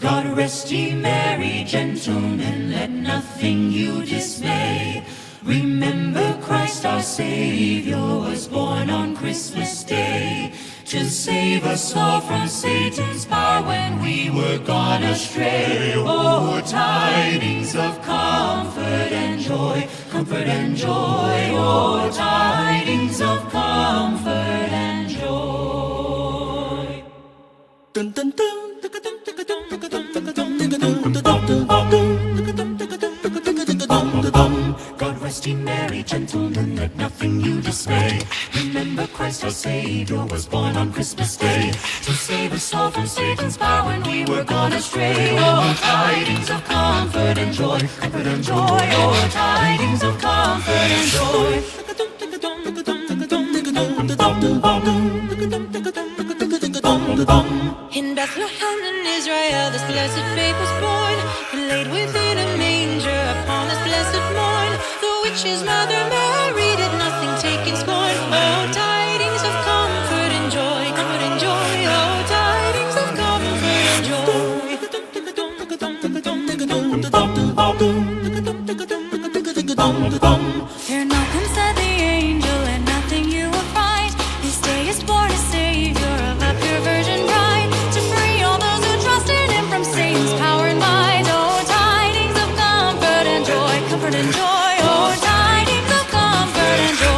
God rest ye merry gentlemen, let nothing you dismay. Remember Christ our Savior was born on Christmas Day, to save us all from Satan's power when we were gone astray. Oh, tidings of comfort and joy, comfort and joy. Oh, tidings of comfort and joy. Dun, dun, dun. God rest ye merry gentlemen, let nothing you dismay. Remember Christ our Savior was born on Christmas Day, to save us all from Satan's power when we were gone astray. Oh, tidings of comfort and joy, comfort and joy. Oh, tidings of comfort and joy. In Bethlehem in Israel, this blessed babe was born, laid within a manger upon this blessed morn. The witch's mother Mary did nothing take in scorn. Oh, tidings of comfort and joy, comfort and joy. Oh, tidings of comfort and joy. Fear nothing, said the angel, and nothing you will find. This day is born a Savior of a pure virgin bride, to free all those who trust in Him from Satan's power and might. Oh, tidings of comfort and joy, comfort and joy. Oh, tidings of comfort and joy.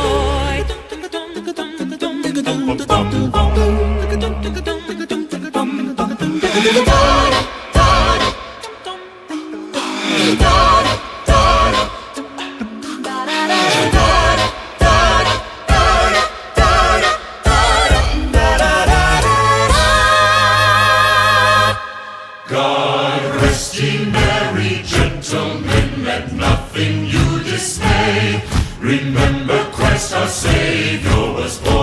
God rest ye merry gentlemen, let nothing you dismay. Remember Christ our Savior was born